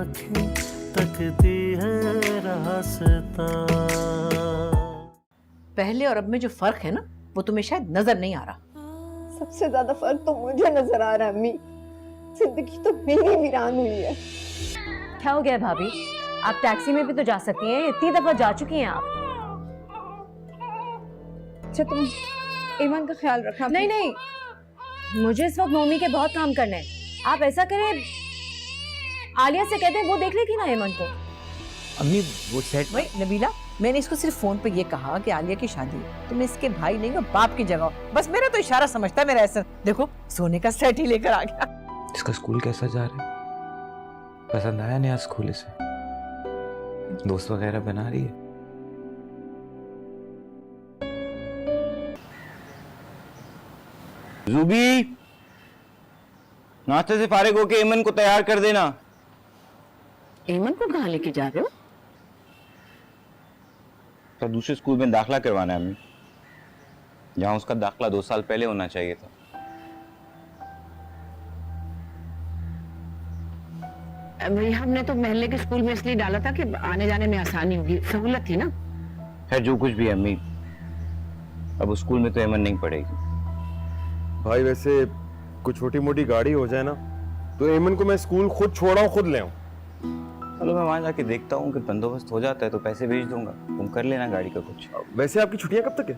आँखें तकती है रास्ता। पहले और अब में जो फर्क है ना, वो तुम्हें शायद नजर नहीं आ रहा। सबसे ज्यादा फर्क तो मुझे नजर आ रहा है अम्मी। जिंदगी तो मेरी वीरान हुई है। क्या हो गया भाभी? आप टैक्सी में भी तो जा सकती हैं, इतनी दफा जा चुकी हैं आप। अच्छा तुम ईमान का ख्याल रखना। नहीं नहीं, मुझे इस वक्त मम्मी के बहुत काम करने हैं। आप ऐसा करें, आलिया से कहते हैं वो देख लेगी ना ईमान को। अम्मी वो सेट वही नबीला, मैंने इसको सिर्फ फोन पे ये कहा कि आलिया की शादी तुम इसके भाई नहीं हो, बाप की जगह हो। बस मेरा तो इशारा समझता है मेरा ऐसा। देखो सोने का सेट ही लेकर आ गया। इसका स्कूल कैसा जा रहा है? पसंद आया नया स्कूल इसे? दोस्त वगैरह बना रही है? जूबी, नाश्ते से फारिग होके ईमन को तैयार कर देना। ईमन को कहाँ लेके जा रहे हो? तो दूसरे स्कूल में दाखला करवाना है हमें, जहाँ उसका दाखला 2 साल पहले होना चाहिए था। अभी हमने तो मोहल्ले के स्कूल में इसलिए डाला था कि आने जाने में आसानी होगी, सहूलत थी ना। है जो कुछ भी है अम्मी, अब उस स्कूल में तो ईमन नहीं पड़ेगी। भाई वैसे कुछ छोटी मोटी गाड़ी हो जाए ना तो एमन को मैं स्कूल खुद छोड़ाऊं खुद ले आऊं। चलो मैं वहां जाके देखता हूँ कि बंदोबस्त हो जाता है तो पैसे भेज दूंगा, तुम कर लेना गाड़ी का कुछ। वैसे आपकी छुट्टियां कब तक है?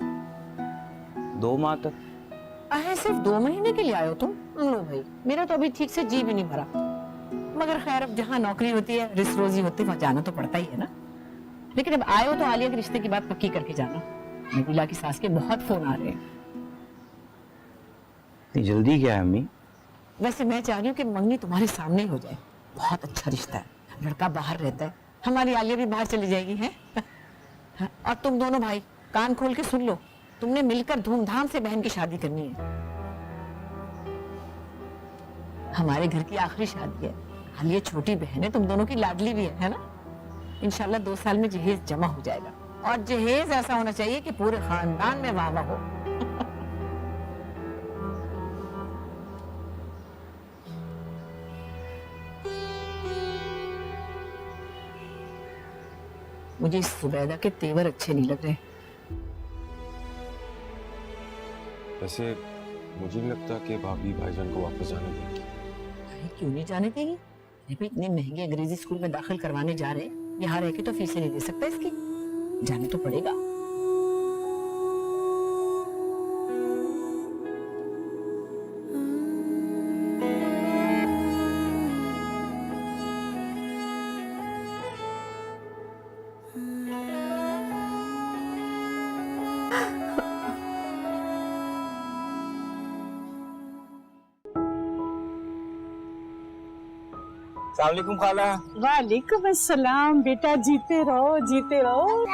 2 माह तक। अरे सिर्फ 2 महीने के लिए आए हो तुम? लो भाई, मेरा तो अभी ठीक से जी भी नहीं भरा। मगर खैर अब जहाँ नौकरी होती है, रिस्क रोजी होती है, वहाँ जाना तो पड़ता ही है ना। लेकिन अब आए हो तो आलिया के रिश्ते की बात पक्की करके जाना। नबीला की सास के बहुत फोन आ रहे हैं। इतनी जल्दी क्या है अम्मी? वैसे मैं चाह रही हूँ कि मंगनी तुम्हारे सामने ही हो जाए। बहुत अच्छा रिश्ता है, लड़का बाहर रहता है, हमारी आलिया भी बाहर चली जाएगी है। और तुम दोनों भाई कान खोल के सुन लो, तुमने मिलकर धूमधाम से बहन की शादी करनी है। हमारे घर की आखिरी शादी है, आलिया छोटी बहन है, तुम दोनों की लाडली भी है ना। इंशाल्लाह 2 साल में जहेज जमा हो जाएगा, और जहेज ऐसा होना चाहिए कि पूरे खानदान में वाह वाह हो। मुझे इस जुबैदा के तेवर अच्छे नहीं लग रहे। वैसे मुझे नहीं लगता कि भाभी भाईजान को वापस जाने देंगी। अरे क्यों नहीं जाने देगी? अरे भाई इतने महंगे अंग्रेजी स्कूल में दाखिल करवाने जा रहे हैं, यहाँ रह के तो फीसें नहीं दे सकता इसकी, जाने तो पड़ेगा। अस्सलाम वालेकुम खाला। वालेकुम अस्सलाम बेटा, जीते रहो जीते रहो।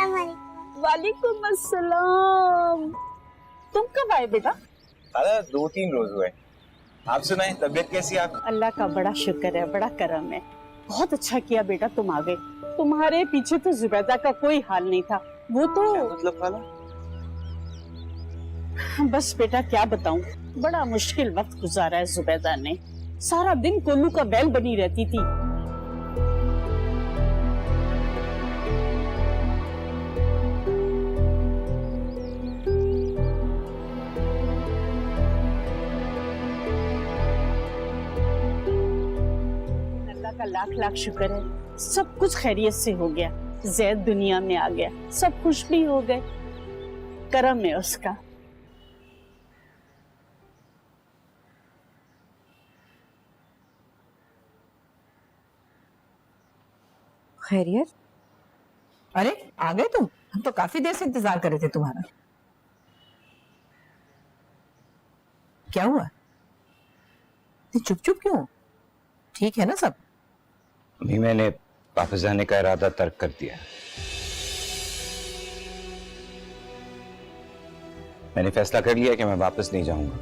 वालेकुम अस्सलाम। तुम कब आए बेटा? खाला 2-3 रोज हुए। आप सुनाएं, तबीयत कैसी है आप? अल्लाह का बड़ा शुक्र है, बड़ा करम है। बहुत अच्छा किया बेटा तुम आ गए। तुम्हारे पीछे तो जुबैदा का कोई हाल नहीं था, वो तो मतलब खाला? बस बेटा क्या बताऊं, बड़ा मुश्किल वक्त गुजारा है जुबैदा ने। सारा दिन कोल्लू का बैल बनी रहती थी। अल्लाह का लाख लाख शुक्र है, सब कुछ खैरियत से हो गया। जैद दुनिया में आ गया, सब खुश भी हो गए, करम है उसका। खैरियत? अरे आ गए तुम? हम तो काफी देर से इंतजार कर रहे थे तुम्हारा। क्या हुआ? चुप चुप क्यों? ठीक है ना सब? अम्मी मैंने वापस जाने का इरादा तर्क कर दिया। मैंने फैसला कर लिया कि मैं वापस नहीं जाऊंगा।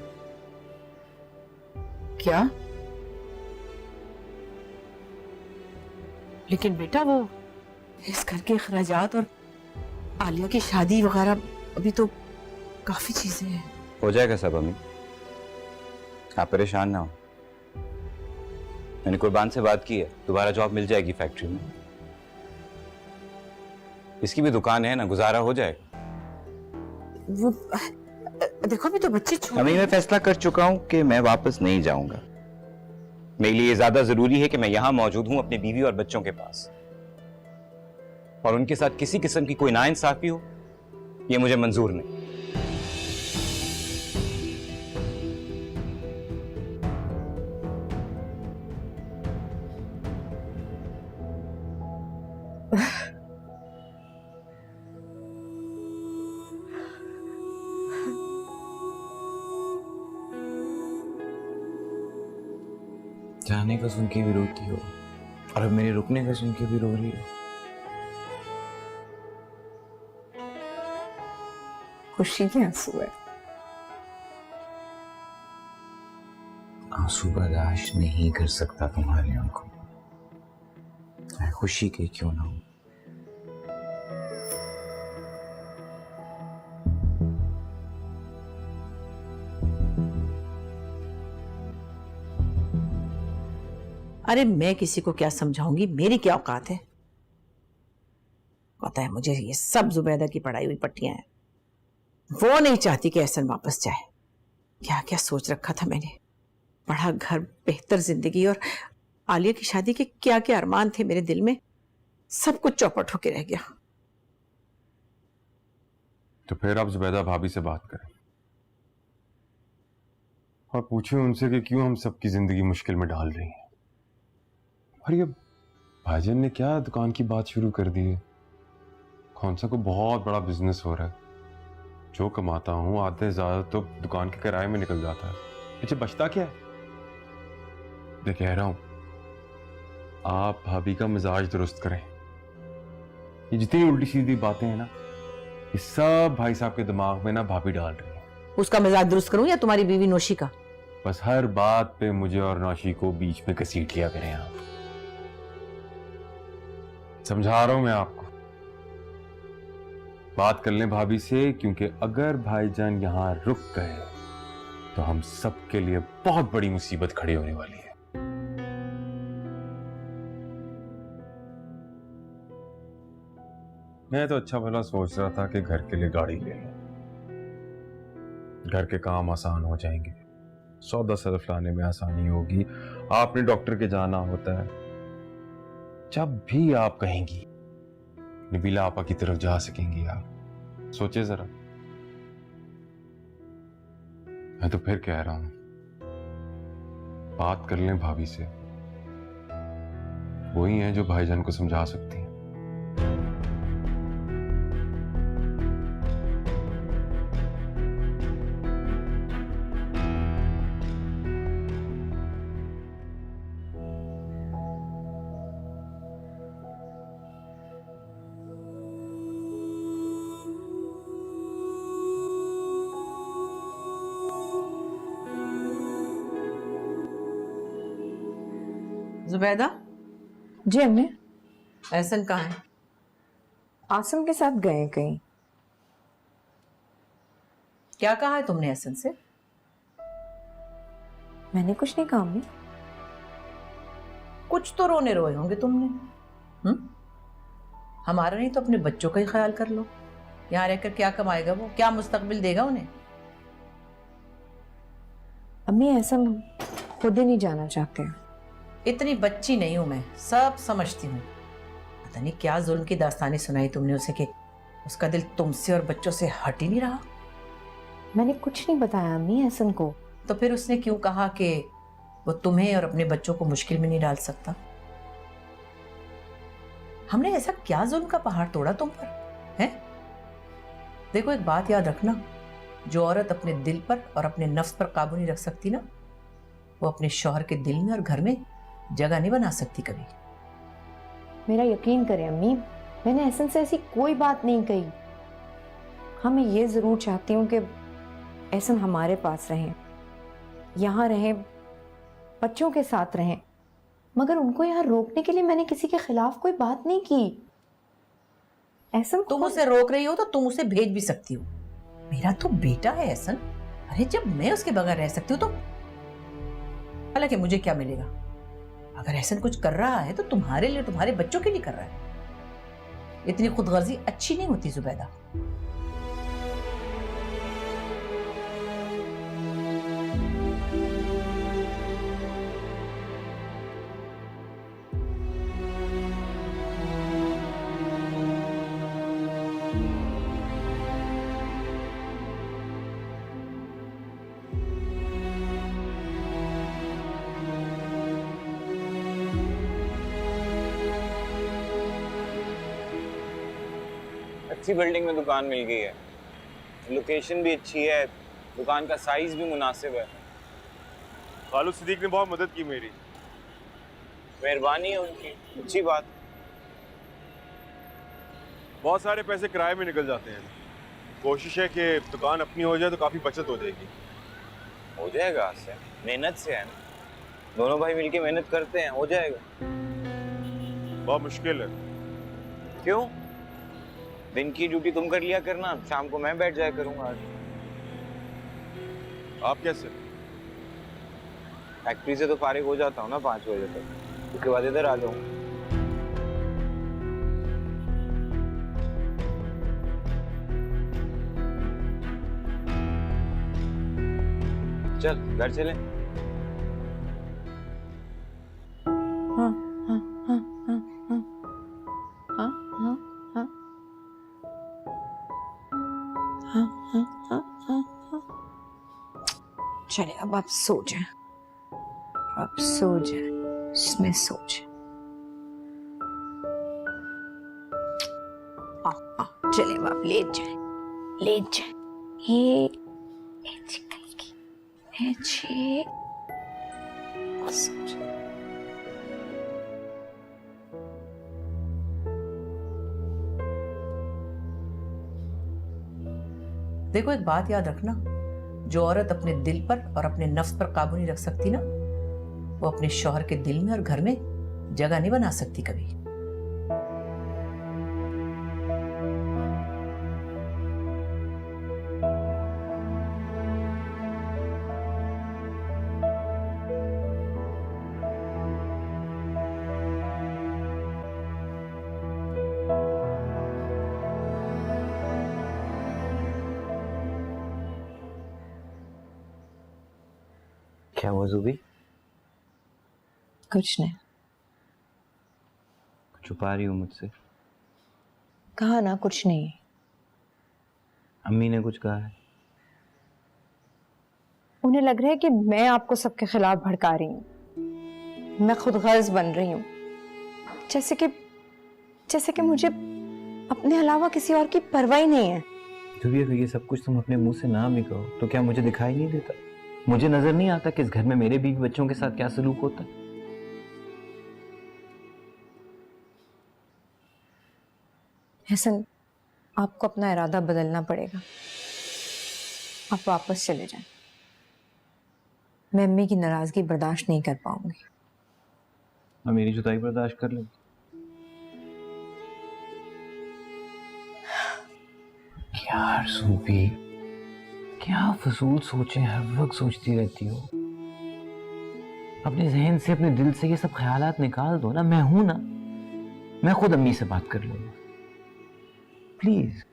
क्या? लेकिन बेटा वो इस घर के अखराजात और आलिया की शादी वगैरह, अभी तो काफी चीजें हैं। हो जाएगा सब अम्मी, आप परेशान ना हो। मैंने कुर्बान से बात की है, दोबारा जॉब मिल जाएगी फैक्ट्री में। इसकी भी दुकान है ना, गुजारा हो जाएगा। वो देखो अभी तो बच्चे छोटे अभी मैं फैसला कर चुका हूं कि मैं वापस नहीं जाऊंगा। मेरे लिए ज्यादा जरूरी है कि मैं यहां मौजूद हूं अपनी बीवी और बच्चों के पास, और उनके साथ किसी किस्म की कोई नाइंसाफी हो ये मुझे मंजूर नहीं। जाने का सुन के भी रोती हो और अब मेरे रुकने का सुन के भी रो रही हो। खुशी के आंसू है। आंसू बर्दाश्त नहीं कर सकता तुम्हारे आंखों को, चाहे खुशी के क्यों ना हो। अरे मैं किसी को क्या समझाऊंगी, मेरी क्या औकात है। पता है मुझे ये सब जुबैदा की पढ़ाई हुई पट्टियां हैं। वो नहीं चाहती कि एहसन वापस जाए। क्या क्या सोच रखा था मैंने, बड़ा घर, बेहतर जिंदगी और आलिया की शादी के क्या क्या अरमान थे मेरे दिल में, सब कुछ चौपट होके रह गया। तो फिर आप जुबैदा भाभी से बात करें और पूछें उनसे कि क्यों हम सबकी जिंदगी मुश्किल में डाल रही हैं। और ये भाईजान ने क्या दुकान की बात शुरू कर दी है। कौनसा को बहुत बड़ा बिजनेस हो रहा है, जो कमाता हूं आधे ज्यादा तो दुकान के किराए में निकल जाता है, पीछे बचता क्या है। मैं कह रहा हूं आप भाभी का मिजाज दुरुस्त करें। ये जितनी उल्टी सीधी बातें हैं ना, ये सब भाई साहब के दिमाग में ना भाभी डाल रही है। उसका मिजाज दुरुस्त करूं या तुम्हारी बीवी नौशी का? बस हर बात पे मुझे और नौशी को बीच में घसीट लिया करें आप। समझा रहा हूं मैं आपको, बात कर लें भाभी से, क्योंकि अगर भाईजान यहां रुक गए तो हम सबके लिए बहुत बड़ी मुसीबत खड़ी होने वाली है। मैं तो अच्छा भला सोच रहा था कि घर के लिए गाड़ी ले लूं, घर के काम आसान हो जाएंगे, सौदा सरफ लाने में आसानी होगी। आपने डॉक्टर के जाना होता है, जब भी आप कहेंगी नबीला आपा की तरफ जा सकेंगी आप। सोचे जरा। मैं तो फिर कह रहा हूं बात कर लें भाभी से, वही हैं जो भाईजान को समझा सकती हैं। जुबैदा, जी अम्मी। एहसन कहाँ है? आसिम के साथ गए कहीं। क्या कहा है तुमने एहसन से? मैंने कुछ नहीं कहा अम्मी। कुछ तो रोने रोए होंगे तुमने। हमारा नहीं तो अपने बच्चों का ही ख्याल कर लो। यहाँ रहकर क्या कमाएगा वो, क्या मुस्तकबिल देगा उन्हें? अम्मी ऐसा खुद ही नहीं जाना चाहते। इतनी बच्ची नहीं हूं मैं, सब समझती हूँ। पता नहीं क्या जुल्म की दास्तानी सुनाई तुमने उसे कि उसका दिल तुमसे और बच्चों से हट ही नहीं रहा। मैंने कुछ नहीं बताया अम्मी एहसन को। तो फिर उसने क्यों कहा कि वो तुम्हें और अपने बच्चों को मुश्किल में नहीं डाल सकता? हमने ऐसा क्या जुल्म का पहाड़ तोड़ा तुम पर है? देखो एक बात याद रखना, जो औरत अपने दिल पर और अपने नफ्स पर काबू नहीं रख सकती ना, वो अपने शौहर के दिल में और घर में जगह नहीं बना सकती कभी। मेरा यकीन करें अम्मी, मैंने एहसन से ऐसी कोई बात नहीं कही। हाँ मैं ये जरूर चाहती हूँ कि एहसन हमारे पास रहें, यहाँ रहें, बच्चों के साथ रहें, मगर उनको यहाँ रोकने के लिए मैंने किसी के खिलाफ कोई बात नहीं की। एहसन तुम उसे रोक रही हो तो तुम उसे भेज भी सकती हो। मेरा तो बेटा है एहसन। अरे जब मैं उसके बगैर रह सकती हूँ तो हालांकि मुझे क्या मिलेगा? अगर एहसन कुछ कर रहा है तो तुम्हारे लिए, तुम्हारे बच्चों के लिए कर रहा है। इतनी खुदगर्जी अच्छी नहीं होती जुबैदा। अच्छी बिल्डिंग में दुकान मिल गई है, लोकेशन भी अच्छी है, दुकान का साइज भी मुनासिब है। खालू सिद्दीक ने बहुत मदद की मेरी। मेहरबानी है उनकी, अच्छी बात। बहुत सारे पैसे किराए में निकल जाते हैं। कोशिश है कि दुकान अपनी हो जाए तो काफी बचत हो जाएगी। हो जाएगा, से मेहनत से है ना, दोनों भाई मिलके मेहनत करते हैं, हो जाएगा। बहुत मुश्किल है। क्यों? दिन की ड्यूटी तुम कर लिया करना, शाम को मैं बैठ जाया करूंगा। आज आप कैसे? फैक्ट्री से तो फारिग हो जाता हूँ ना 5 बजे तक, उसके बाद इधर आ जाऊंगा। चल घर चले। हाँ हाँ हाँ हाँ हाँ हाँ हाँ हाँ हाँ हाँ हाँ हाँ हाँ। चलिए अब आप सो जाए, आप सो जाए, इसमें सो जाए। हाँ हाँ चलिए अब आप लेट जाए, लेट जाए। ये सो जाए। देखो एक बात याद रखना, जो औरत अपने दिल पर और अपने नफ्स पर काबू नहीं रख सकती ना, वो अपने शौहर के दिल में और घर में जगह नहीं बना सकती कभी। क्या हुआ ज़ुबी? कुछ नहीं। छुपा रही हो मुझसे? कहा ना कुछ नहीं। अम्मी ने कुछ कहा है? उन्हें लग रहा है कि मैं आपको सबके खिलाफ भड़का रही हूँ, मैं खुद गर्ज बन रही हूँ, जैसे कि मुझे अपने अलावा किसी और की परवाह ही नहीं है। ज़ुबी अगर ये सब कुछ तुम अपने मुंह से ना भी कहो तो क्या मुझे दिखाई नहीं देता? मुझे नजर नहीं आता कि इस घर में मेरे बीवी बच्चों के साथ क्या सलूक होता है? हसन, आपको अपना इरादा बदलना पड़ेगा। आप वापस चले जाएं। मैं अम्मी की नाराजगी बर्दाश्त नहीं कर पाऊंगी। मैं मेरी जुदाई बर्दाश्त कर लूं। यार ज़ुबी, क्या फजूल सोचें हर वक्त सोचती रहती हो? अपने जहन से, अपने दिल से ये सब ख्यालात निकाल दो ना। मैं हूं ना, मैं खुद अम्मी से बात कर लूंगा। प्लीज।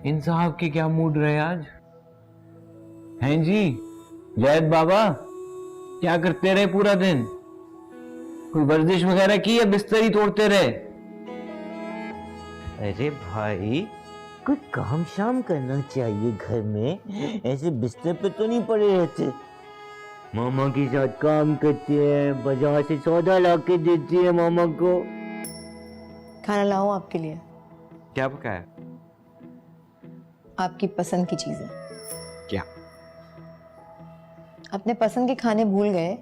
इन साहब के क्या मूड रहे आज? हैं जी जैद बाबा, क्या करते रहे पूरा दिन? कोई वर्जिश वगैरह की या बिस्तर ही तोड़ते रहे? अरे भाई, कोई काम शाम करना चाहिए घर में, ऐसे बिस्तर पे तो नहीं पड़े रहते। मामा के साथ काम करते हैं, बाजार से सौदा ला के देती है मामा को। खाना लाऊं आपके लिए? क्या पकाया? आपकी पसंद की चीजें। क्या? अपने पसंद के खाने भूल गए?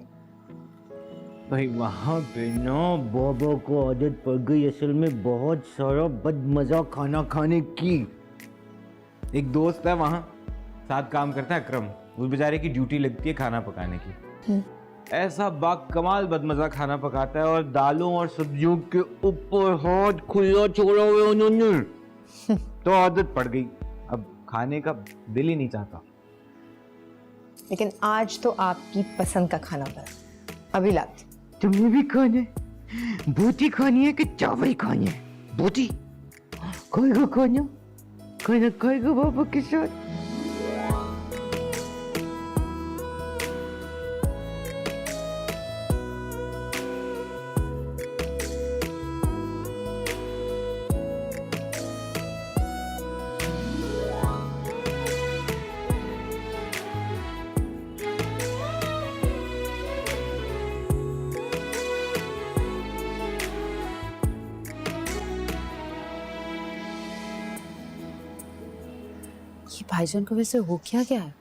भाई वहाँ पे ना बाबा को आदत पड़ गई असल में बहुत सारा बदमजा खाना खाने की। एक दोस्त है वहाँ, साथ काम करता है अकरम, उस बेचारे की ड्यूटी लगती है खाना पकाने की। ऐसा बाकमाल बदमजा खाना पकाता है और दालों और सब्जियों के ऊपर हाथ खुला छोड़ा हुआ उन्होंने। तो आदत पड़ गई, अब खाने का दिल ही नहीं चाहता। लेकिन आज तो आपकी पसंद का खाना बना। अभी लाती। तुम्हें भी खाना है? बोटी खानी है कि चावल खानी है? बोटी खाएगा खाना खाएगा पापा के साथ। ये भाईजान को वैसे हो क्या है?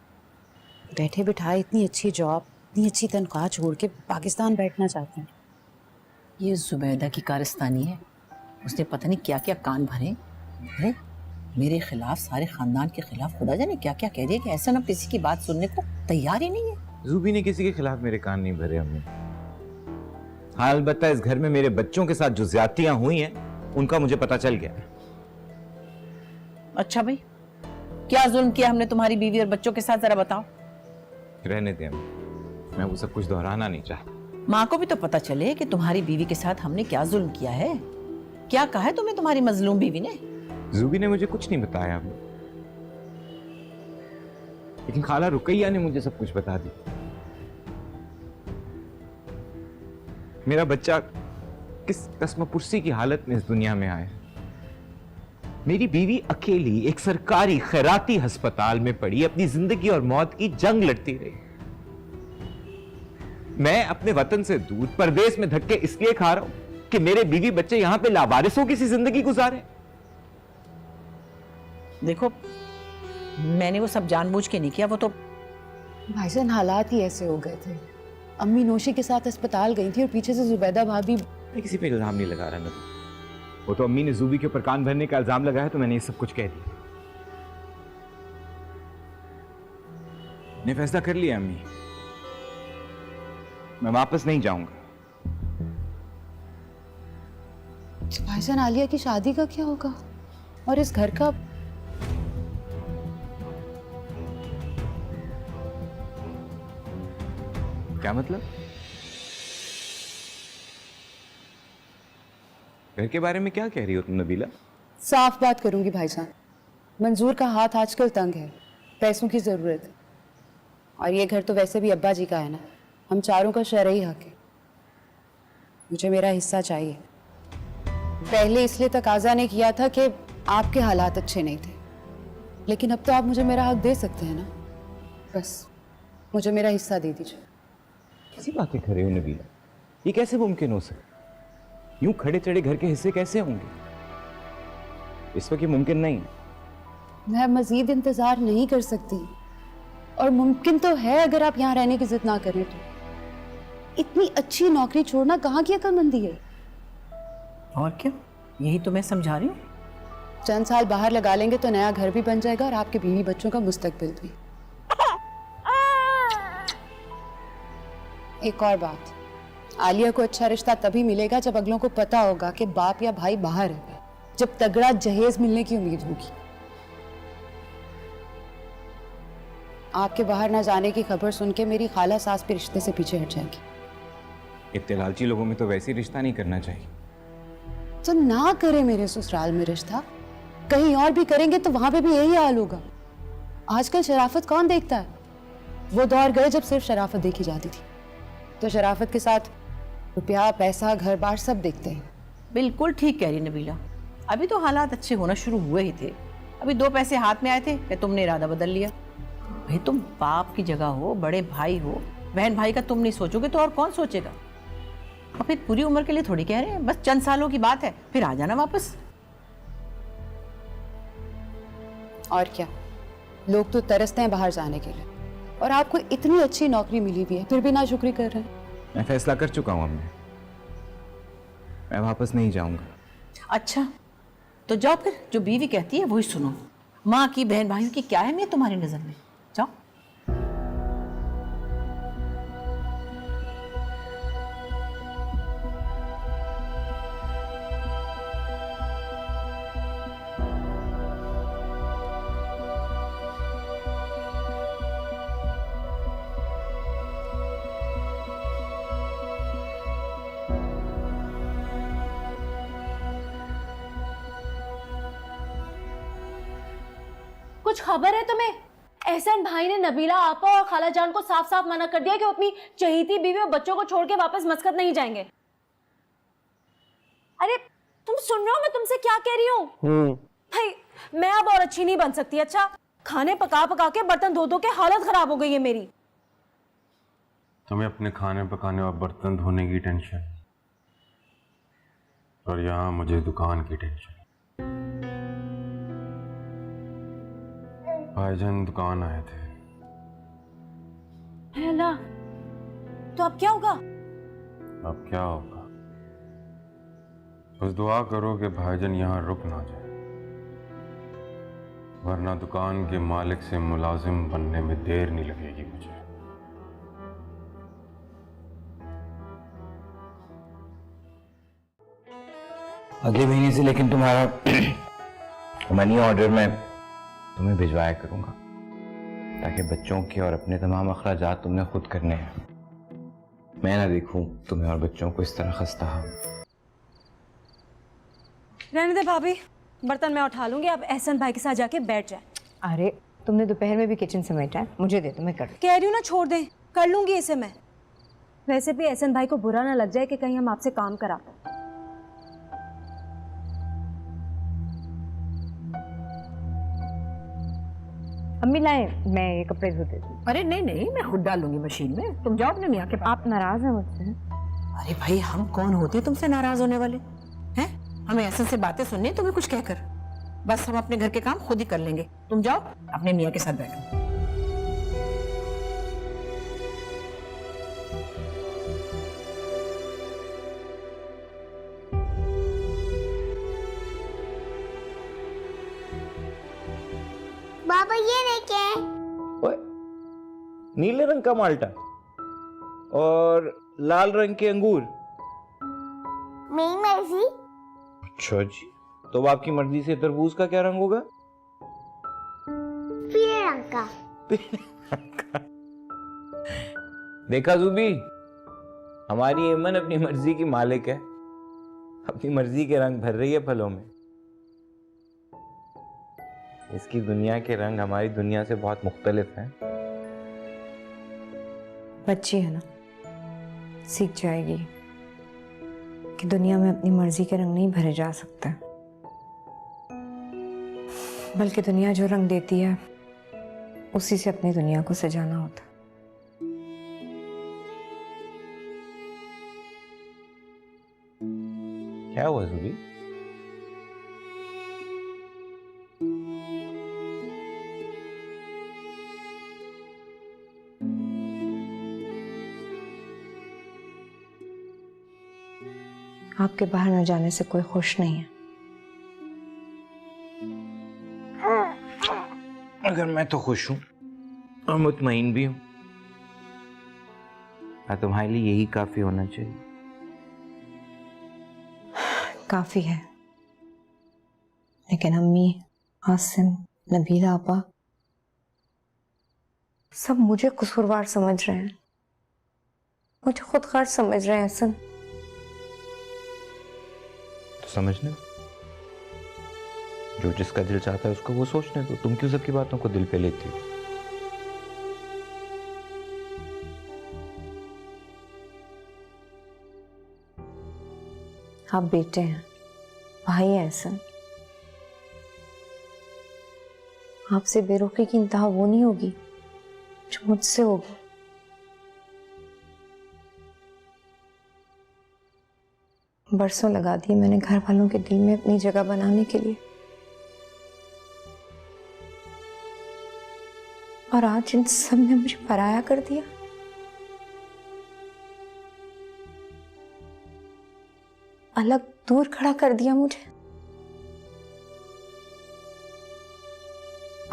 बैठे बिठाए इतनी अच्छी जॉब, इतनी अच्छी तनख्वाह छोड़ के पाकिस्तान बैठना चाहते हैं। ये जुबैदा की कारस्तानी है। उसने पता नहीं क्या क्या कान भरे है मेरे खिलाफ, सारे खानदान के खिलाफ। खुदा जाने क्या क्या कह रही है कि ऐसा ना किसी की बात सुनने को तैयार ही नहीं है। जूबी ने किसी के खिलाफ मेरे कान नहीं भरे अम्मी। हाँ, अलबत्ता इस घर में मेरे बच्चों के साथ जो ज्यादतियां हुई हैं उनका मुझे पता चल गया। अच्छा भाई, क्या जुल्म किया हमने तुम्हारी बीवी और बच्चों के साथ, जरा बताओ। रहने दे अम्मी, मैं वो सब कुछ दोहराना नहीं चाहता। माँ को भी तो पता चले कि तुम्हारी बीवी के साथ हमने क्या जुल्म किया है। क्या कहा है तुम्हें तुम्हारी मजलूम बीवी ने? जूबी ने मुझे कुछ नहीं बताया अम्मी, लेकिन खाला रुकैया ने मुझे सब कुछ बता दी। मेरा बच्चा किस कस्मपुर्सी की हालत में इस दुनिया में आया। मेरी बीवी अकेली एक सरकारी खैराती अस्पताल में पड़ी अपनी जिंदगी और मौत की जंग लड़ती रही। मैं अपने वतन से दूर परदेश में धक्के इसलिए खा रहा हूं कि मेरे बीवी बच्चे यहां पे लावारिसों की सी जिंदगी गुजारे। देखो, मैंने वो सब जानबूझ के नहीं किया, वो तो भाईजान हालात ही ऐसे हो गए थे। अम्मी नौशी के साथ अस्पताल गई थी और पीछे से जुबैदा भाभी। मैं किसी पे इल्जाम नहीं लगा रहा ना, वो तो अम्मी ने जूबी के ऊपर कान भरने का इल्जाम लगाया तो मैंने ये सब कुछ कह दिया। ने फैसला कर लिया अम्मी, मैं वापस नहीं जाऊंगा। तो भाईजान आलिया की शादी का क्या होगा और इस घर का? क्या मतलब? घर के बारे में क्या कह रही हो तुम नबीला? साफ बात करूंगी भाईजान, मंजूर का हाथ आजकल तंग है, पैसों की जरूरत है। और ये घर तो वैसे भी अब्बा जी का है ना, हम चारों का शरई हक है। मुझे मेरा हिस्सा चाहिए। पहले इसलिए तकाजा ने किया था कि आपके हालात अच्छे नहीं थे, लेकिन अब तो आप मुझे मेरा हक दे सकते हैं ना। बस मुझे मेरा हिस्सा दे दीजिए। कैसी बातें कर रहे हो नबीला? ये कैसे मुमकिन हो सकता? यूं खड़े चढ़े घर के हिस्से कैसे होंगे? इस वक्त ये मुमकिन नहीं है। मैं मजीद इंतजार नहीं कर सकती, और मुमकिन तो है अगर आप यहाँ रहने की जिद ना करें तो। इतनी अच्छी नौकरी छोड़ना कहाँ की अक्लमंदी है? और क्या, यही तो मैं समझा रही हूँ। चंद साल बाहर लगा लेंगे तो नया घर भी बन जाएगा और आपके बीवी बच्चों का मुस्तकबिल भी। एक और बात, आलिया को अच्छा रिश्ता तभी मिलेगा जब अगलों को पता होगा कि बाप या भाई बाहर है, जब तगड़ा जहेज मिलने की उम्मीद होगी। आपके बाहर ना जाने की खबर सुन के मेरी खाला सास भी रिश्ते से पीछे हट जाएगी। इतने लालची लोगों में तो वैसे ही रिश्ता नहीं करना चाहिए। तो ना करे मेरे ससुराल में रिश्ता, कहीं और भी करेंगे तो वहां पे भी यही हाल होगा। आजकल शराफत कौन देखता है? वो दौर गए जब सिर्फ शराफत देखी जाती थी, तो शराफत के साथ रुपया, पैसा, घर बार सब देखते हैं। बिल्कुल ठीक कह रही नबीला, अभी तो हालात अच्छे होना शुरू हुए ही थे। अभी 2 पैसे हाथ में आए थे कि तुमने इरादा बदल लिया। भाई तुम बाप की जगह हो, बड़े भाई हो, बहन भाई का तुम नहीं सोचोगे तो और कौन सोचेगा? और फिर पूरी उम्र के लिए थोड़ी कह रहे हैं, बस चंद सालों की बात है, फिर आ जाना वापस। और क्या, लोग तो तरसते हैं बाहर जाने के लिए, और आपको इतनी अच्छी नौकरी मिली भी है फिर भी नाशुक्री कर रहे हैं। मैं फैसला कर चुका हूं अम्मी, मैं वापस नहीं जाऊंगा। अच्छा तो जाओ फिर, जो बीवी कहती है वही सुनो। माँ की, बहन भाइयों की क्या अहमियत तुम्हारी नजर में? जाओ। कुछ खबर है तुम्हें? एहसन भाई ने नबीला आपा और खाला जान को साफ साफ मना कर दिया कि वो अपनी चहेती बीवी और बच्चों को छोड़ के वापस मस्कत नहीं जाएंगे। अरे तुम सुन रहे हो मैं तुमसे क्या कह रही हूँ? भाई मैं अब और अच्छी नहीं बन सकती। अच्छा, खाने पका पका के बर्तन धो धो के हालत खराब हो गई है मेरी। तुम्हें अपने खाने पकाने और बर्तन धोने की टेंशन, और यहाँ मुझे दुकान की टेंशन। भाईजान दुकान आए थे। हेला, तो अब क्या होगा? अब क्या होगा? बस दुआ करो कि भाईजान यहाँ रुक ना जाए, वरना दुकान के मालिक से मुलाजिम बनने में देर नहीं लगेगी मुझे। अगले महीने से लेकिन तुम्हारा मनी ऑर्डर मैं तुम्हें भिजवाया करूंगा, ताकि बच्चों के और अपने तमाम अखराजात तुमने खुद करने हैं। मैं ना देखूं तुम्हें और बच्चों को इस तरह खस्ता हाल। रहने दे भाभी, बर्तन मैं उठा लूंगी, आप एहसन भाई के साथ जाके बैठ जाए। अरे तुमने दोपहर में भी किचन समेटा है, मुझे दे दो, मैं कर। कह रही हूँ ना, छोड़ दे, कर लूंगी इसे मैं। वैसे भी एहसन भाई को बुरा ना लग जाए कि कहीं हम आपसे काम कराते। अम्मी लाए, मैं ये कपड़े धो देती हूँ। अरे नहीं नहीं, मैं खुद डालूंगी मशीन में, तुम जाओ अपने मियाँ के पास। आप नाराज हैं मुझसे? अरे भाई, हम कौन होते हैं तुमसे नाराज होने वाले हैं? हमें ऐसे से बातें सुननी है तुम्हें कुछ कहकर। बस हम अपने घर के काम खुद ही कर लेंगे, तुम जाओ अपने मियाँ के साथ बैठो। बाबा ये देखे, ओए, नीले रंग का माल्टा और लाल रंग के अंगूर। मेरी मर्जी। अच्छा जी, तो आपकी मर्जी से तरबूज का क्या रंग होगा? पीले रंग का। देखा जुबी, हमारी एमन अपनी मर्जी की मालिक है, अपनी मर्जी के रंग भर रही है फलों में। इसकी दुनिया के रंग हमारी दुनिया से बहुत मुख्तलिफ हैं। बच्ची है ना, सीख जाएगी कि दुनिया में अपनी मर्जी के रंग नहीं भरे जा सकते, बल्कि दुनिया जो रंग देती है उसी से अपनी दुनिया को सजाना होता है। क्या हुआ जुबी? आपके बाहर न जाने से कोई खुश नहीं है। अगर मैं तो खुश हूं और मुतमईन भी हूं, तुम्हारे लिए यही काफी होना चाहिए। काफी है, लेकिन अम्मी, आसिम, नबीला आपा सब मुझे कसूरवार समझ रहे हैं, मुझे खुद गर्ज समझ रहे हैं। हसन, तो समझने, जो जिसका दिल चाहता है उसको वो सोचने दो। तुम क्यों सबकी बातों को दिल पे लेती हो? आप बेटे हैं, भाई हैं हसन, आपसे बेरुखी की इंतहा वो नहीं होगी जो मुझसे होगी। बरसों लगा दिए मैंने घर वालों के दिल में अपनी जगह बनाने के लिए, और आज इन सब ने मुझे पराया कर दिया। अलग दूर खड़ा कर दिया मुझे।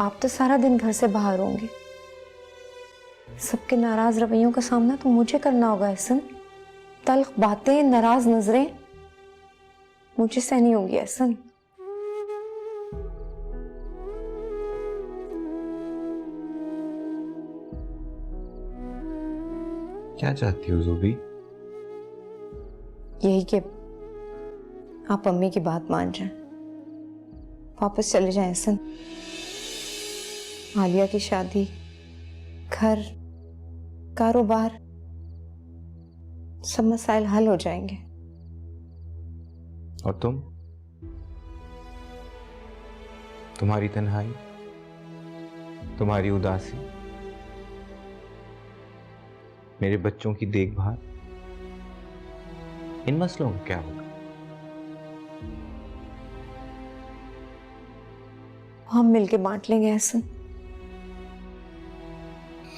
आप तो सारा दिन घर से बाहर होंगे, सबके नाराज रवैयों का सामना तो मुझे करना होगा। एहसन, तल्ख बातें, नाराज नजरें मुझे सहनी होंगी। एहसन, क्या चाहती हो ज़ुबी? यही कि आप अम्मी की बात मान जाएं, वापस चले जाएं। एहसन, आलिया की शादी, घर, कारोबार, सब मसाइल हल हो जाएंगे। और तुम्हारी तन्हाई, तुम्हारी उदासी, मेरे बच्चों की देखभाल, इन मसलों का क्या होगा? हम मिलके बांट लेंगे ऐसे।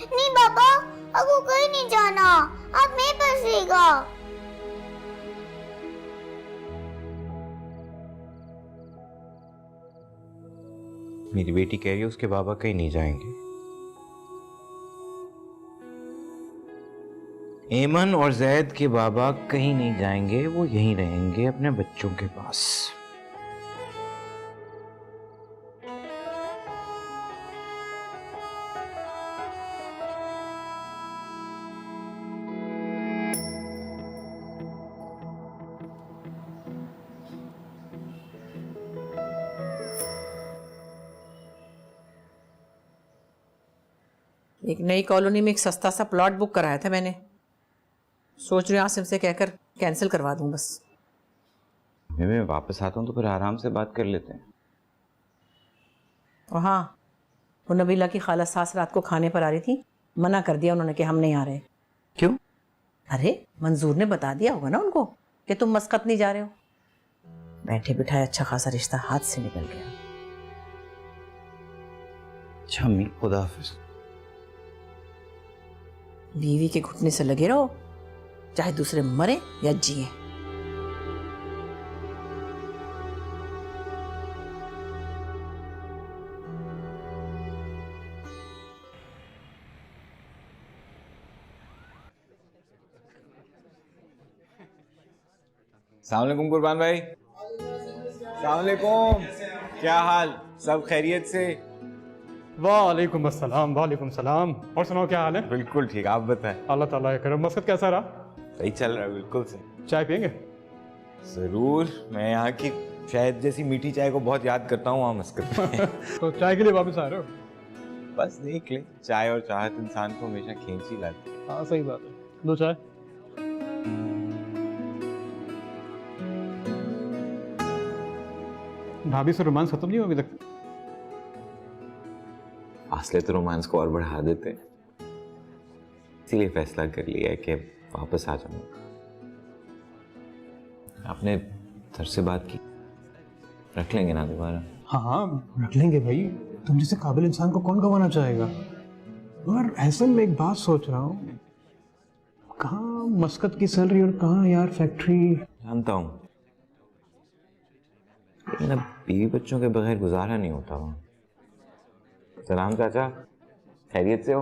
नहीं पापा, आपको कहीं नहीं जाना, आप मेरे पास रहेगा। मेरी बेटी कह रही है उसके बाबा कहीं नहीं जाएंगे। एमन और जैद के बाबा कहीं नहीं जाएंगे, वो यहीं रहेंगे अपने बच्चों के पास। एक नई कॉलोनी में एक सस्ता सा प्लॉट बुक कराया था मैंने, सोच रही हूँ आसिम से कहकर कैंसिल करवा दूं बस। मैं वापस आता हूँ तो फिर आराम से बात कर लेते हैं। और हाँ, वो नबीला की खाला सास रात को खाने पर आ रही थी, मना कर दिया उन्होंने कि हम नहीं आ रहे। क्यों? अरे मंजूर ने बता दिया होगा ना उनको कि तुम मस्कत नहीं जा रहे हो। बैठे बिठाए अच्छा खासा रिश्ता हाथ से निकल गया। अच्छा अम्मी, खुदा हाफिज। बीवी के घुटने से लगे रहो, चाहे दूसरे मरे या जिए। अस्सलाम वालेकुम कुर्बान भाई। अस्सलाम वालेकुम, क्या हाल? सब खैरियत से? वालेकुम अस्सलाम। वालेकुम सलाम। और सुनाओ क्या हाल है? बिल्कुल ठीक, आप बताएं। अल्लाह ताला का करम। मस्कत कैसा रहा? सही चल रहा है, बिल्कुल से। चाय पियेंगे? जरूर, मैं यहाँ की शहद जैसी मीठी चाय को बहुत याद करता हूँ वहाँ मस्कत में। तो चाय के लिए वापस आ रहे हो? बस देख ले, चाय और चाहत इंसान को हमेशा खींच ही लाती है। हाँ सही बात है। दो चाय। भाभी से रोमांस खत्म नहीं हुआ अभी तक? फासले तो रोमांस को और बढ़ा देते, इसीलिए फैसला कर लिया है कि वापस आ जाऊंगा। आपने सर से बात की, रख लेंगे ना दोबारा? हाँ हाँ रख लेंगे भाई, तुम जैसे काबिल इंसान को कौन गंवाना चाहेगा। और ऐसे में एक बात सोच रहा हूँ, कहाँ मस्कत की सैलरी और कहाँ यार फैक्ट्री। जानता हूँ, लेकिन अब बीवी बच्चों के बगैर गुजारा नहीं होता वहाँ। सलाम चाचा, खैरियत से हो?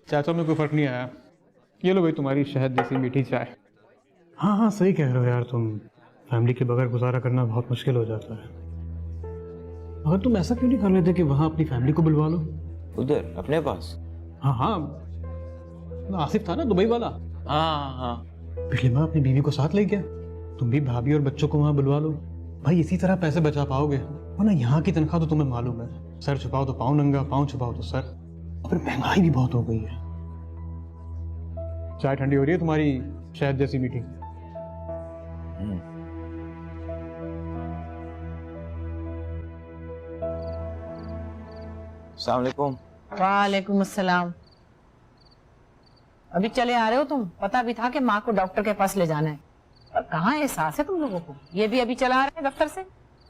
चाचा में कोई फर्क नहीं आया। ये लो भाई तुम्हारी शहद जैसी मीठी चाय। हाँ हाँ सही कह रहे हो यार तुम, फैमिली के बगैर गुजारा करना बहुत मुश्किल हो जाता है। अगर तुम ऐसा क्यों नहीं कर लेते कि वहाँ अपनी फैमिली को बुलवा लो? उधर अपने पास? हाँ हाँ, आसिफ था ना दुबई वाला। हाँ हाँ, पिछले माह अपनी बीवी को साथ ले गया। तुम भी भाभी और बच्चों को वहाँ बुलवा लो भाई, इसी तरह पैसे बचा पाओगे। वरना यहाँ की तनख्वाह तो तुम्हें मालूम है, सर छुपाओ तो पाँव नंगा, पाँव छुपाओ तो सर। और फिर महंगाई भी बहुत हो गई है। चाय ठंडी हो रही है तुम्हारी शहद जैसी मीठी। अस्सलाम वालेकुम। वालेकुम अस्सलाम। अभी चले आ रहे हो तुम? पता भी था कि माँ को डॉक्टर के पास ले जाना है, और कहाँ एहसास है तुम लोगों को? ये भी अभी चला आ रहे हैं दफ्तर से?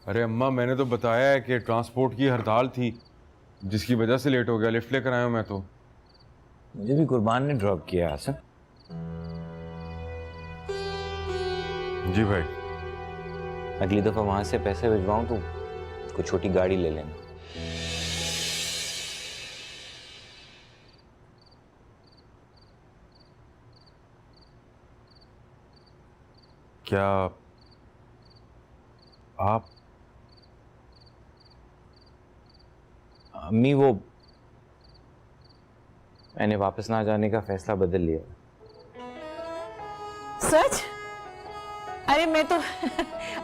अरे अम्मा, मैंने तो बताया है कि ट्रांसपोर्ट की हड़ताल थी जिसकी वजह से लेट हो गया। लिफ्ट लेकर आया हूं मैं तो। मुझे भी कुर्बान ने ड्रॉप किया आसिफ। जी भाई। अगली दफा वहां से पैसे भिजवाऊं तो कोई छोटी गाड़ी ले लेना। क्या आप? अम्मी, वो मैंने वापस ना जाने का फैसला बदल लिया। सच? अरे मैं तो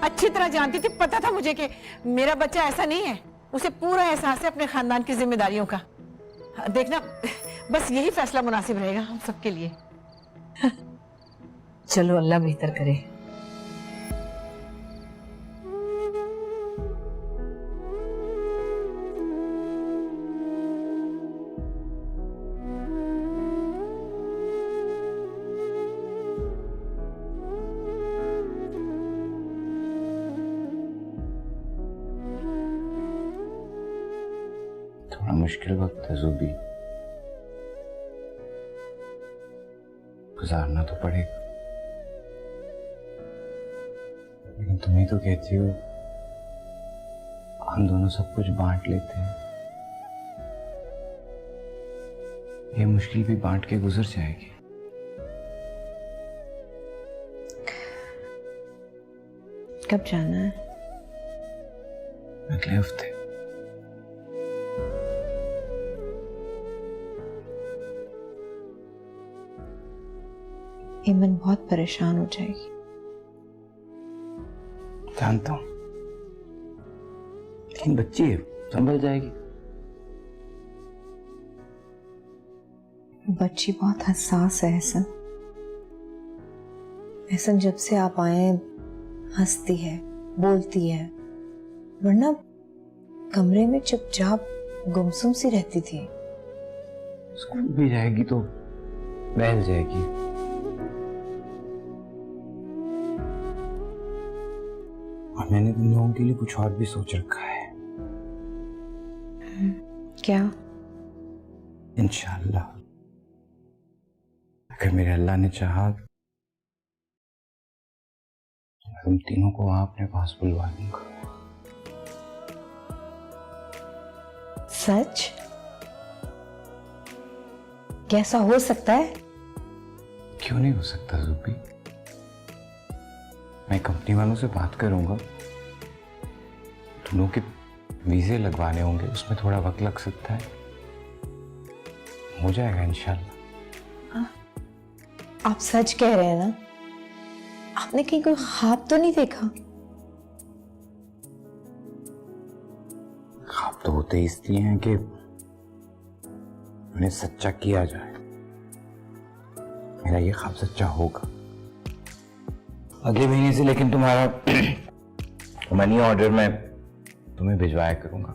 अच्छी तरह जानती थी, पता था मुझे कि मेरा बच्चा ऐसा नहीं है। उसे पूरा एहसास है अपने खानदान की जिम्मेदारियों का। देखना, बस यही फैसला मुनासिब रहेगा हम सबके लिए। चलो अल्लाह बेहतर करे। थोड़ा मुश्किल वक्त है ज़ुबी, गुजारना तो पड़ेगा। लेकिन तुम ही तो कहती हो हम दोनों सब कुछ बांट लेते हैं। ये मुश्किल भी बांट के गुजर जाएगी। कब जाना है? अगले हफ्ते। ईमन बहुत परेशान हो जाएगी। जानता हूं, लेकिन बच्ची है, संभल जाएगी। बच्ची बहुत हसास है एहसन। एहसन जब से आप आए हंसती है, बोलती है, वरना कमरे में चुपचाप गुमसुम सी रहती थी। स्कूल भी जाएगी तो बहल जाएगी। और मैंने तुम लोगों के लिए कुछ और भी सोच रखा है। क्या? इंशाअल्लाह, अगर मेरे अल्लाह ने चाहा तो मैं तुम तीनों को वहां अपने पास बुलवा दूंगा। सच? कैसा हो सकता है? क्यों नहीं हो सकता ज़ुबी? मैं कंपनी वालों से बात करूंगा, तुम लोगों के वीजे लगवाने होंगे, उसमें थोड़ा वक्त लग सकता है, हो जाएगा इंशाल्लाह। आप सच कह रहे हैं ना? आपने कहीं कोई ख्वाब तो नहीं देखा? ख्वाब तो होते इसलिए हैं कि उन्हें सच्चा किया जाए। मेरा ये ख्वाब सच्चा होगा अगले महीने से। लेकिन तुम्हारा मनी ऑर्डर मैं तुम्हें भिजवाया करूंगा,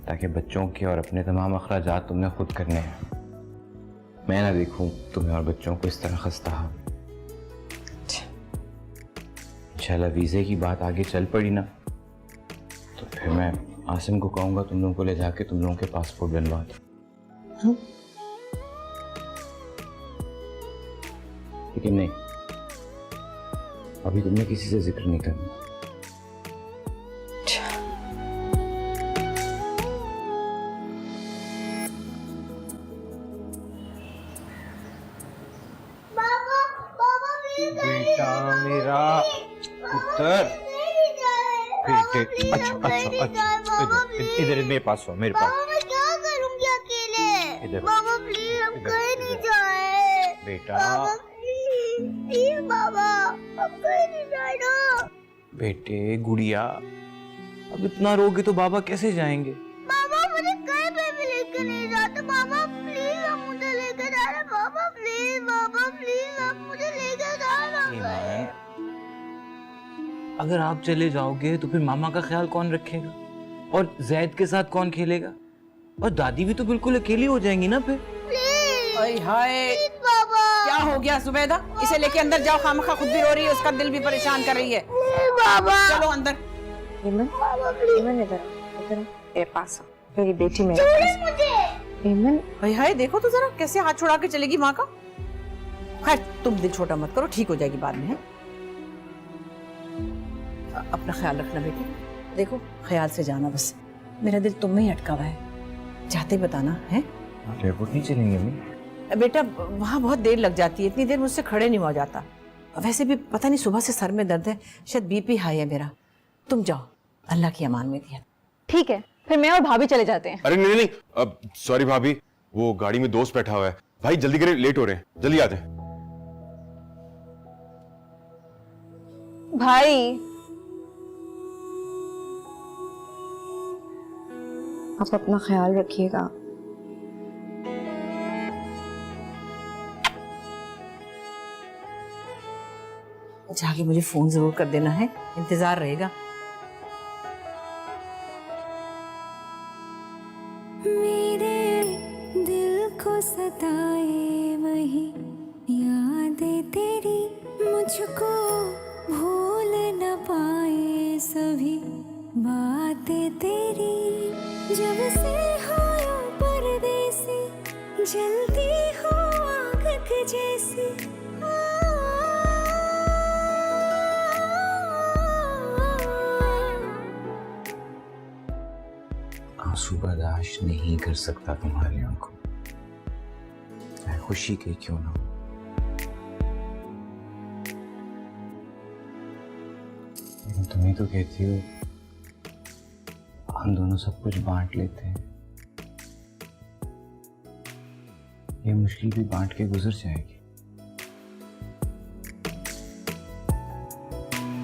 ताकि बच्चों के और अपने तमाम अखराजात तुमने खुद करने हैं। मैं ना देखूं तुम्हें और बच्चों को इस तरह खस्ता हाल। इंशाल्लाह वीज़े की बात आगे चल पड़ी ना, तो फिर मैं आसिम को कहूंगा तुम लोगों को ले जाके तुम लोगों के पासपोर्ट बनवा दो। लेकिन नहीं, अभी तुमने किसी से जिक्र नहीं करना। बेटा मेरा पुत्र, बेटे, अच्छा, इधर मेरे पास हो, मेरे पास। मैं क्या करूंगी अकेले? इधर बाबा प्लीज, हम कहीं नहीं जाए। बेटा, प्लीज बाबा, हम कहीं नहीं जाए ना। बेटे, गुड़िया, अब इतना रोगे तो बाबा कैसे जाएंगे? बाबा मुझे कहीं पे भी लेके नहीं जाते। बाबा प्लीज, आप मुझे लेके जा रहे। बाबा प्लीज, आप मुझे लेके जाना। ईमान, अगर आप चले जाओगे तो फिर मामा का ख्याल कौन रखेगा? और जैद के साथ कौन खेलेगा? और दादी भी तो बिल्कुल अकेली हो जाएंगी ना फिर। ओए हाय, बाबा क्या हो गया जुबैदा? इसे लेके अंदर जाओ, खामखा खुद भी रो रही है, उसका दिल भी परेशान कर रही है। बाबा चलो अंदर। ईमन, ईमन इधर मेरे पास आओ। मेरी बेटी मेरे पास। मुझे ईमन, ओए हाय, देखो तो जरा कैसे हाथ छुड़ा के चलेगी माँ का। खैर तुम दिल छोटा मत करो, ठीक हो जाएगी बाद में। है अपना ख्याल रखना बेटी। देखो ख्याल से जाना, बस मेरा दिल तुम में ही अटका हुआ है। जाते बताना है। एयरपोर्ट नहीं चलेंगे अम्मी? बेटा वहाँ बहुत देर लग जाती है, इतनी देर मुझसे खड़े नहीं हुआ जाता। वैसे भी पता नहीं सुबह से सर में दर्द है, शायद बीपी हाई है मेरा। तुम जाओ, अल्लाह की अमान में दिया। ठीक है, फिर मैं और भाभी चले जाते हैं। अरे नहीं नहीं, अब सॉरी भाभी, वो गाड़ी में दोस्त बैठा हुआ है। भाई जल्दी करें, लेट हो रहे हैं, जल्दी आते हैं। भाई आप अपना ख्याल रखिएगा। जाके मुझे फोन जरूर कर देना है, इंतजार रहेगा। मेरे दिल को सताए वही यादें तेरी, मुझको भूल न पाए सभी बातें तेरी। जब से हो परदेसी जलती हो आग के जैसी। आंसू बर्दाश्त नहीं कर सकता तुम्हारी आंखों, चाहे खुशी के क्यों ना हो। लेकिन तुम ही तो कहती हो हम दोनों सब कुछ बांट लेते हैं, ये मुश्किल भी बांट के गुजर जाएगी।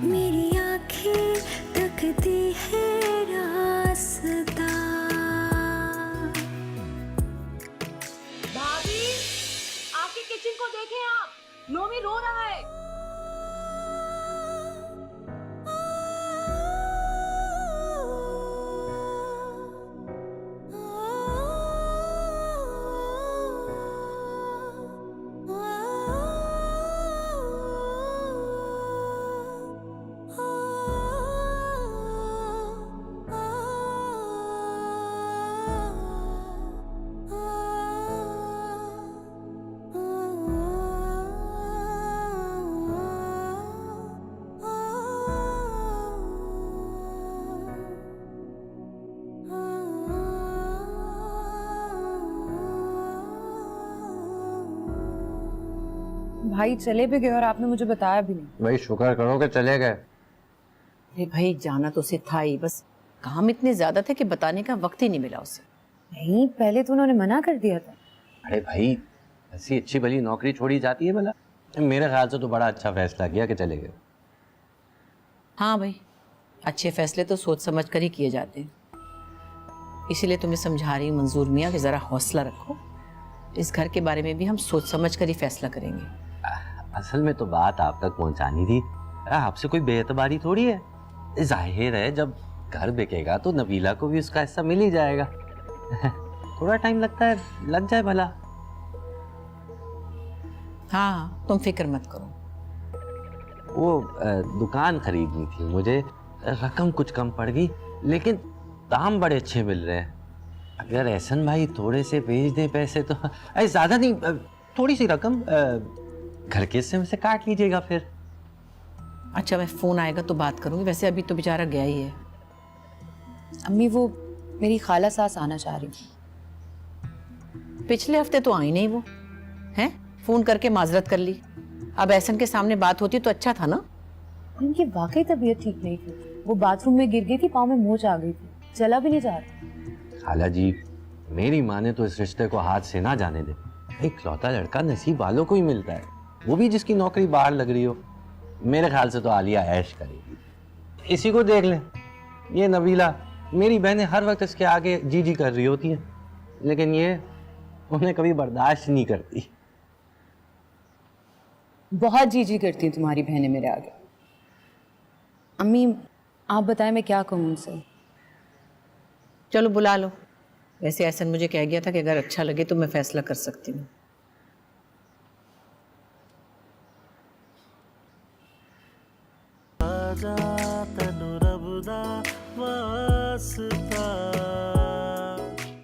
मेरी आंखें तकती है रास्ता। भाभी आके किचन को देखें आप, नोमी रो रहा है। भाई चले भी गए और आपने मुझे बताया भी नहीं। भाई शुक्र करो कि चले गए। अरे भाई जाना तो उसे था ही, बस काम इतने ज्यादा थे कि बताने का वक्त ही नहीं मिला उसे। नहीं, पहले तो उन्होंने मना कर दिया था। अरे भाई ऐसी अच्छी भली नौकरी छोड़ी जाती है भला? मेरे ख्याल से तो बड़ा अच्छा फैसला किया कि चले गए। हाँ भाई, अच्छे फैसले तो सोच समझ कर ही किए जाते हैं, इसीलिए तुम्हें समझा रही हूँ मंजूर मियाँ कि जरा हौसला रखो। इस घर के बारे में भी हम सोच समझ कर ही फैसला करेंगे। असल में तो बात आप तक पहुंचानी थी, आपसे कोई बेएतबारी थोड़ी है। जाहिर है जब घर बिकेगा तो नबीला को भी उसका हिस्सा मिल ही जाएगा। थोड़ा टाइम लगता है, लग जाए भला। हाँ तुम फिक्र मत करो। वो दुकान खरीदनी थी मुझे, रकम कुछ कम पड़ गई लेकिन दाम बड़े अच्छे मिल रहे हैं। अगर एहसन भाई थोड़े से भेज दे पैसे तो, ज्यादा नहीं, थोड़ी सी रकम घर के हिस्से में से काट लीजिएगा फिर। अच्छा मैं फोन आएगा तो बात करूंगी, वैसे अभी तो बेचारा गया ही है। अम्मी वो मेरी खाला सास आना चाह रही थी। पिछले हफ्ते तो आई नहीं वो, हैं? फोन करके माजरत कर ली, अब एहसन के सामने बात होती तो अच्छा था ना। उनकी वाकई तबीयत ठीक नहीं थी, वो बाथरूम में गिर गई थी, पाँव में मोच आ गई थी, चला भी नहीं जा रहा। खाला जी मेरी माने तो इस रिश्ते को हाथ से ना जाने दे। एक लौता लड़का नसीब वालों को ही मिलता है, वो भी जिसकी नौकरी बाहर लग रही हो। मेरे ख्याल से तो आलिया ऐश करेगी। इसी को देख लें, ये नबीला, मेरी बहनें हर वक्त इसके आगे जी जी कर रही होती हैं, लेकिन ये उन्हें कभी बर्दाश्त नहीं करती। बहुत जी जी करती हैं तुम्हारी बहनें मेरे आगे। अम्मी आप बताएं मैं क्या कहूँ उनसे? चलो बुला लो। वैसे एहसन मुझे कह गया था कि अगर अच्छा लगे तो मैं फैसला कर सकती हूँ। आजा तनु रब दा वास्ता